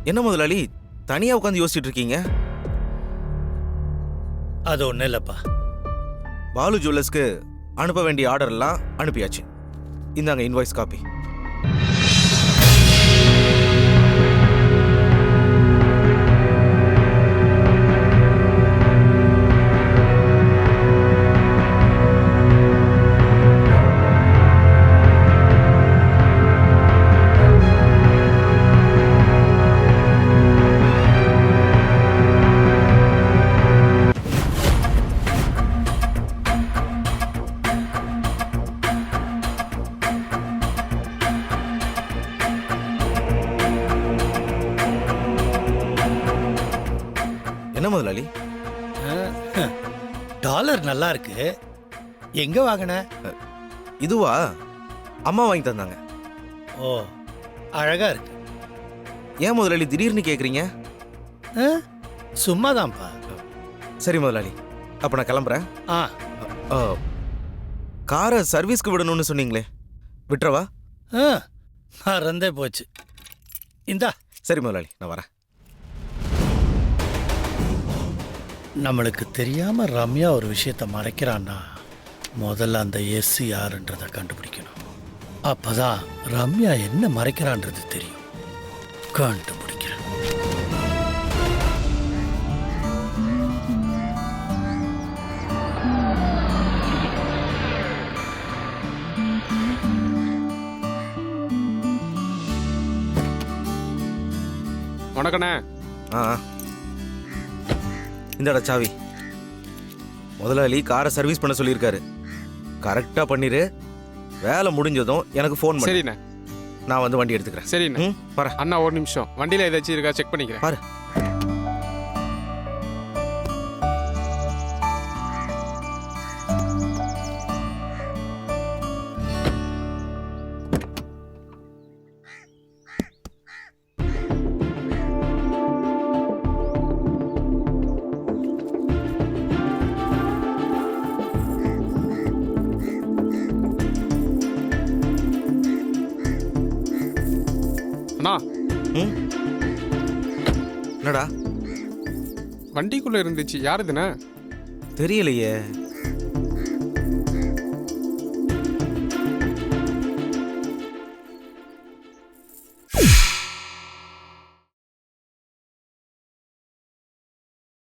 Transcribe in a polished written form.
என்ன முதலாளி தனியா உட்காந்து யோசிச்சுட்டு இருக்கீங்க? அது ஒன்றும் இல்லைப்பா. பாலு ஜுவல்லர்ஸ்க்கு அனுப்ப வேண்டிய ஆர்டர் எல்லாம் அனுப்பியாச்சு. இந்தாங்க இன்வாய்ஸ் காப்பி. என்ன முதலாளி? டாலர் நல்லா இருக்கு. எங்க வாங்கின? இதுவா? அம்மா வாங்கி தந்தாங்க. ஓ, அழகா இருக்கு. ஏன் முதலாளி திடீர்னு கேக்குறீங்க? சும்மாதான்ப்பா. சரி முதலாளி, அப்ப நான் கிளம்புறேன். ஆ, காரை சர்வீஸ்க்கு விடணும்னு சொன்னீங்களே, விட்டுறவா? மறந்தே போச்சு. இந்தா. சரி முதலாளி, நான் வரேன். நம்மளுக்கு தெரியாம ரம்யா ஒரு விஷயத்த மறைக்கிறான்னா முதல்ல அந்த எஸ் யாருன்றதை கண்டுபிடிக்கணும். அப்பதான் ரம்யா என்ன மறைக்கிறான்றது தெரியும். கண்டுபிடிக்கிறேன். வணக்கண்ணே. இந்தடா சாவி. முதலாளி காரை சர்வீஸ் பண்ண சொல்லியிருக்காரு. கரெக்டா பண்ணிரு. வேலை முடிஞ்சதும் எனக்கு ஃபோன் பண்ணு. சரிண்ணே. நான் வந்து வண்டி எடுத்துக்கிறேன். சரிண்ணே. பாரு அண்ணா ஒரு நிமிஷம், வண்டியில ஏதாச்சும் இருக்கா செக் பண்ணிக்கிறேன். பாரு. அண்ணா, என்னடா வண்டிக்குள்ள இருந்துச்சு. யாருதுண்ணே? தெரியலையே.